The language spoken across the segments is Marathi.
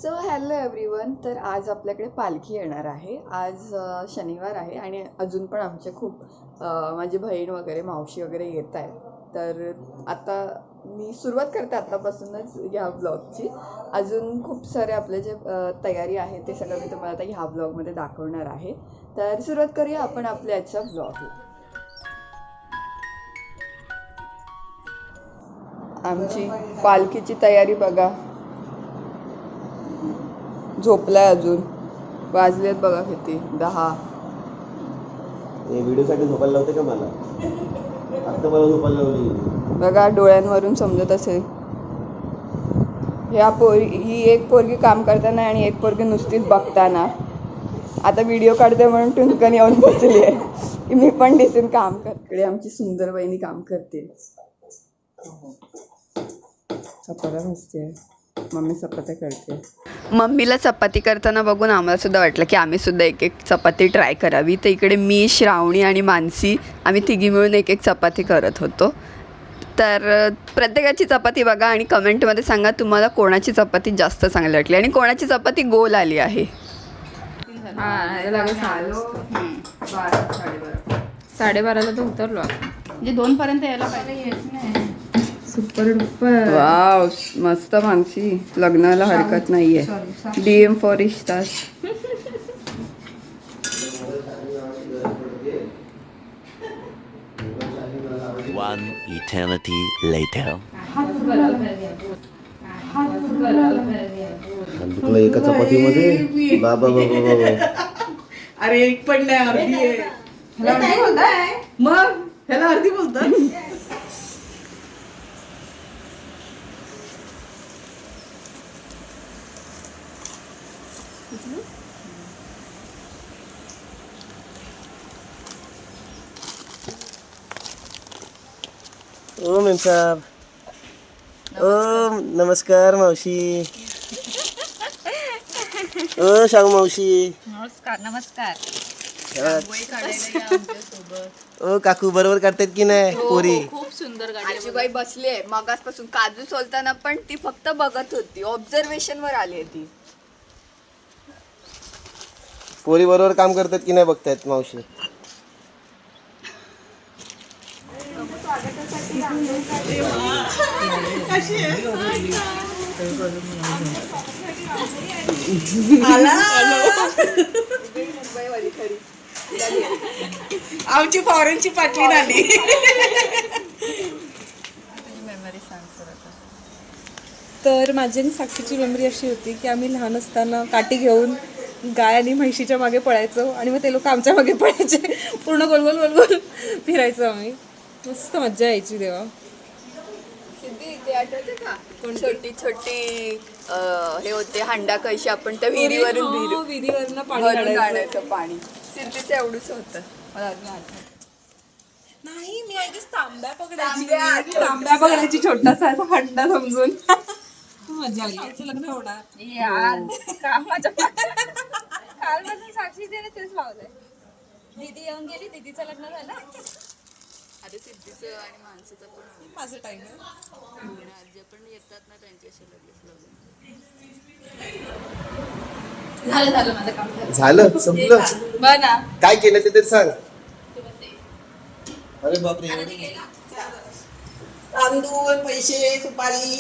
So hello everyone. तर आज आपल्याकडे पालखी येणार आहे. आज शनिवार आहे आणि अजून पण आमचे खूप माझी बहीण वगैरे मावशी वगैरे येत आहेत. तर आता मी सुरुवात करते आत्तापासूनच ह्या ब्लॉगची. अजून खूप सारे आपले जे तयारी आहे ते सगळं मी तुम्हाला आता ह्या ब्लॉगमध्ये दाखवणार आहे. तर सुरुवात करूया आपण आपल्या आजच्या ब्लॉगला. आमची पालखीची तयारी बघा. झोपलाय अजून. वाजलेत बघा किती 10. व्हिडिओसाठी झोपायला लावते का मला? आता मला झोपायला लावली बघा, डोळ्यांवरून समजत असेल. ही एक पोरगी काम करताना आणि एक पोरगी नुसतीच बघताना. आता व्हिडिओ काढते म्हणून टुनकन येऊन बसली आहे की मी पण दिसेन काम करते. आमची सुंदर बहिणी काम करते. चपात्या भाजते, मम्मी चपात्या करते. मम्मीला चपाती करताना बघून आम्हाला सुद्धा वाटलं की आम्ही सुद्धा एक एक चपाती ट्राय करावी. तर इकडे मी, श्रावणी आणि मानसी आम्ही तिघी मिळून एक एक चपाती करत होतो. तर प्रत्येकाची चपाती बघा आणि कमेंटमध्ये सांगा तुम्हाला कोणाची चपाती जास्त चांगली वाटली आणि कोणाची चपाती गोल आली आहे. 12:30ला तर उतरलो म्हणजे 2 पर्यंत यायला पाहिजे. Super duper. वाव, मस्त मानसी. लग्नाला हरकत नाहीये. DM फॉर रिश्तास. One eternity later. तुला एका चपातीमध्ये बाबा बाबा बाबा. अरे एक पण नाही, अर्धी आहे. मग ह्याला अर्धी बोलतात. ओ मेम साहब. ओ नमस्कार मावशी. ओ शाहू मावशी. नमस्कार. ओ काकू बरोबर काढतात की नाही पोरी? खूप सुंदर आजीबाई बसली आहे मगासपासून. काजू सोलताना पण ती फक्त बघत होती. ऑब्झर्वेशन वर आली आहे ती. पोरी बरोबर काम करतात की नाही बघतायत मावशी. मुंबईवाली खरी. आमची फॉरेनची पाटली आली. तर माझी आणि साक्षीची मेमरी अशी होती की आम्ही लहान असताना काठी घेऊन गाय आणि म्हशीच्या मागे पळायचो आणि मग ते लोक आमच्या मागे पळायचे. पूर्ण गोल गोल गोल गोल फिरायचो आम्ही. मस्त मज्जा यायची तेव्हा. सिद्धी, ते आठवते का? छोटी छोटी हे होते हांडा कशी आपण त्या विहिरीवरून विहिरीवरनं पाणी भरून काढायचं. काढायचं पाणी. सिद्धीचं एवढंच होतं मला अजून आठवतं. नाही, मी आधी तांब्या पकडायची छोटासा असा हंडा समजून. मजा आली. याचं लग्न होणार. कालपासून साक्षी तिने तेच लावलंय. दीदी येऊन गेली, दीदीचं लग्न झालं. अरे सिद्धीचं आणि माणसाचं पण माझं टाइम जे पण येतात ना त्यांच्याशी लगेच झालं माझं काम. झालं संपलं. बरं ना. काय केलं ते तरी सांग. अरे बापरे. तांदूळ, पैसे, सुपारी.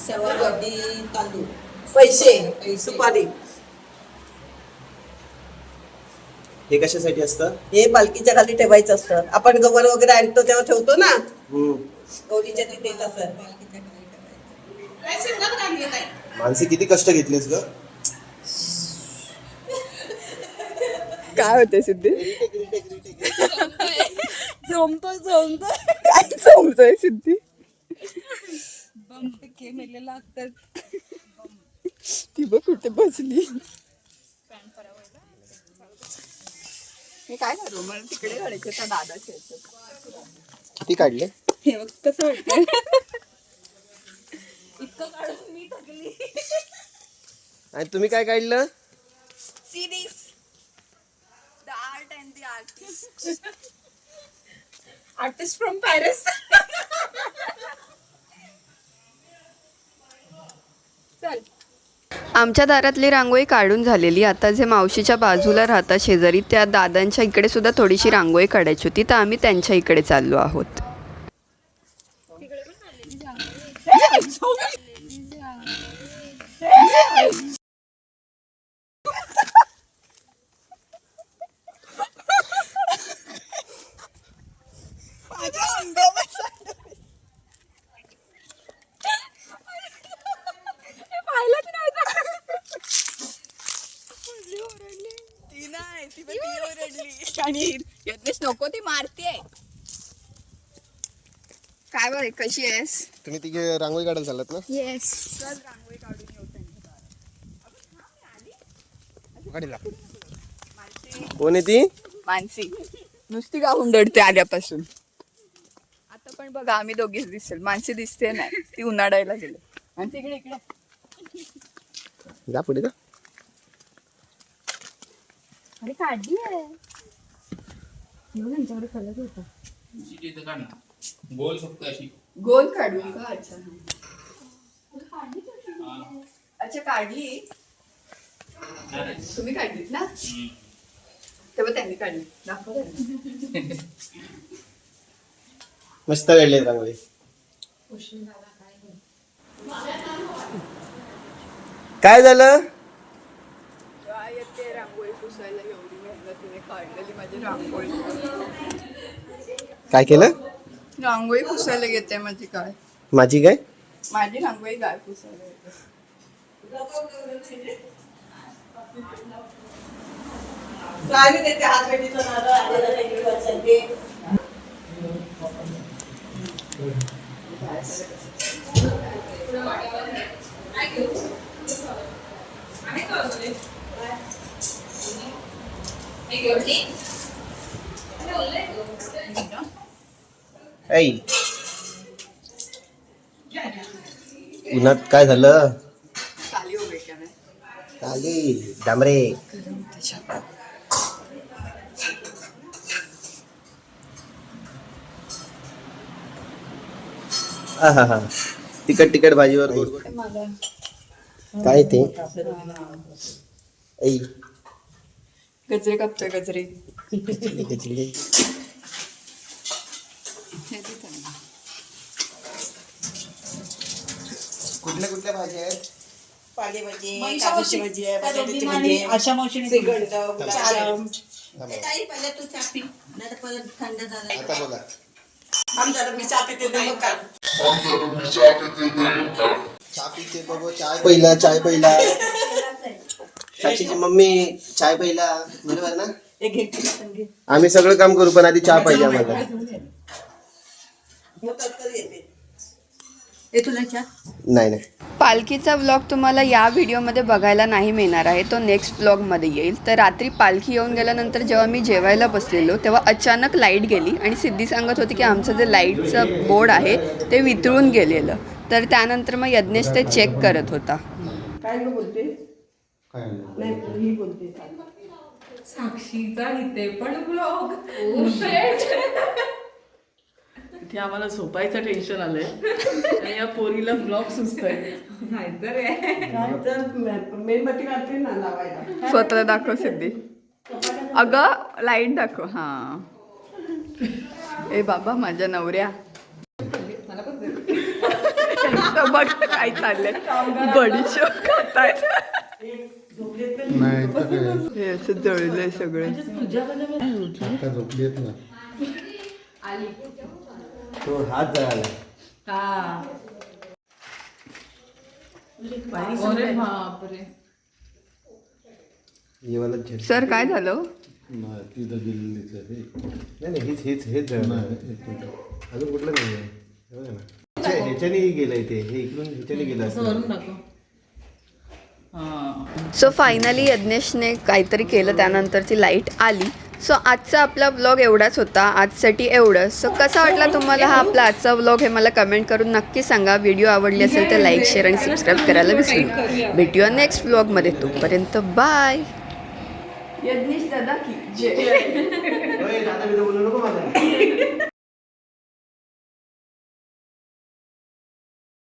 सवावाटी तांदूळ, पैसे, सुपारी. हे कशासाठी असतं? हे पालखीच्या खाली ठेवायचं असतं. आपण गवर वगैरे आणतो तेव्हा ठेवतो ना, गौरीच्या तिथे तसं पालखीच्या खाली ठेवायचं. मानसी किती कष्ट घेतलेस ग. काय होते सिद्धी? जमतोय काय समजतोय सिद्धी? मेलेला लागतात. ती बघ कुठे बसली. मी काय करू? मला तिकडे काढायचं त्या दादाच्या ह्याच्यात. किती काढले? हे बघ कसं वाटतंय. इतकं काढून मी थकली. आणि तुम्ही काय काढलं? Series the art and the artist. Artist from Paris. चल. आमच्या दारातली रांगोळी काढून झालेली. आता जे मावशीच्या बाजूला राहतात शेजारी, त्या दादांच्या इकडे सुद्धा थोडीशी रांगोळी काढायची होती, तर आम्ही त्यांच्या इकडे चाललो आहोत. नको ती मारते. काय बघ कशी आहेस? तुम्ही तिघे रांगोळी काढायला चालत ना? येस. रांगोळी काढून येऊ. काढीला. कोण आहे ती? मानसी नुसती गाऊन रडते आल्यापासून. आता पण बघा आम्ही दोघीच दिसेल. मानसी दिसते नाही, ती उन्हाळायला गेले. मानसी इकडे इकडे जा पुढे का? अरे काढली आहे. त्यांच्याकडे कलर होता. गोल फक्त अशी गोल काढू का? अच्छा अच्छा काढली. तुम्ही काढलीत ना? तेव्हा त्यांनी काढली. दाखव. मस्त काढले रांगोळी. काय झालं? काय येते रांगोळी पुसायला एवढी मेहनतीने काढलेली माझी रांगोळी. काय केलं? रांगोळी पुसायला येते माझी. काय माझी काय? माझी रांगोळी काय पुसायला येते. काय देते हात वेटीचं नारळ आलेलं नाही वर्षांचे. ऐ उन्हात काय झालं? खाली उभे का नाही? काली डांबरे. हा तिखट तिखट भाजीवर गोड गोड. काय ते? ऐ गजरे कापतोय गजरे. खिचडी. हे दे त्यांना. कुठल्या कुठल्या भाज्या आहेत? पालेभाजी, काजूची भाजी आहे, बटाट्याची भाजी आहे, श्रीगंध, गुलाबजाम. हे ताई पहिल्या तू चहा पी. नाही तर परत थंड झाला. आता बोला. आमच्याला मी चहा पिते ते मग काय. चहा पिते बघू. चाय पहिला. चाय पहिला. साक्षीची मम्मी चाय पहिला. बरोबर ना? एक घे पण घे. आम्ही सगळं काम करू पण आधी चहा पाहिजे आम्हाला. होतात कधी येते. हे तुला चहा? नाही नाही. पालखीचा व्लॉग तुम्हाला या व्हिडिओमध्ये बघायला नाही मिळणार आहे. तो नेक्स्ट व्लॉगमध्ये येईल. तर रात्री पालखी येऊन गेल्यानंतर जेव्हा मी जेवायला बसलेलो तेव्हा अचानक लाईट गेली आणि सिद्धी सांगत होती की आमचं जे लाईटचं बोर्ड आहे ते वितळून गेलेलं. तर त्यानंतर मग यज्ञेश ते चेक करत होता. काय गं बोलते? नाही ही बोलते. साक्षीचा इथे पण ब्लॉग. इथे आम्हाला झोपायचं टेन्शन आलंय आणि या पोरीला ब्लॉग सुचतोय. नाहीतर आहे. काय तर मेणबत्ती रात्री ना लावायला. स्वतःला दाखव सिद्धी. अगं लाईट दाखव. हां ए बाबा माझ्या नवऱ्या. बघ काय चाललंय. बडीशोप खातायत. हे असं जळलंय सगळं. तो हात जळाला. अरे बापरे. सर काय झालं? नाही नाही हेच जळलं. अजून कुठलं नाही आहे. ह्याच्याने गेलंय ते. हे इकडून ह्याच्याने गेलं. वरून दाखव. सो फायनली यज्ञेशने काहीतरी केलं, त्यानंतरची लाईट आली. सो आजचा आपला व्लॉग एवढाच होता. आजसाठी एवढं. सो कसा वाटला तुम्हाला हा आपला आजचा व्लॉग हे मला कमेंट करून नक्की सांगा. व्हिडिओ आवडली असेल तर लाईक शेअर आणि सबस्क्राईब करायला विसरू नका. भेटूया नेक्स्ट व्लॉगमध्ये. तोपर्यंत बाय. यज्ञेश दादा की जय. दादा बोलू नको मला.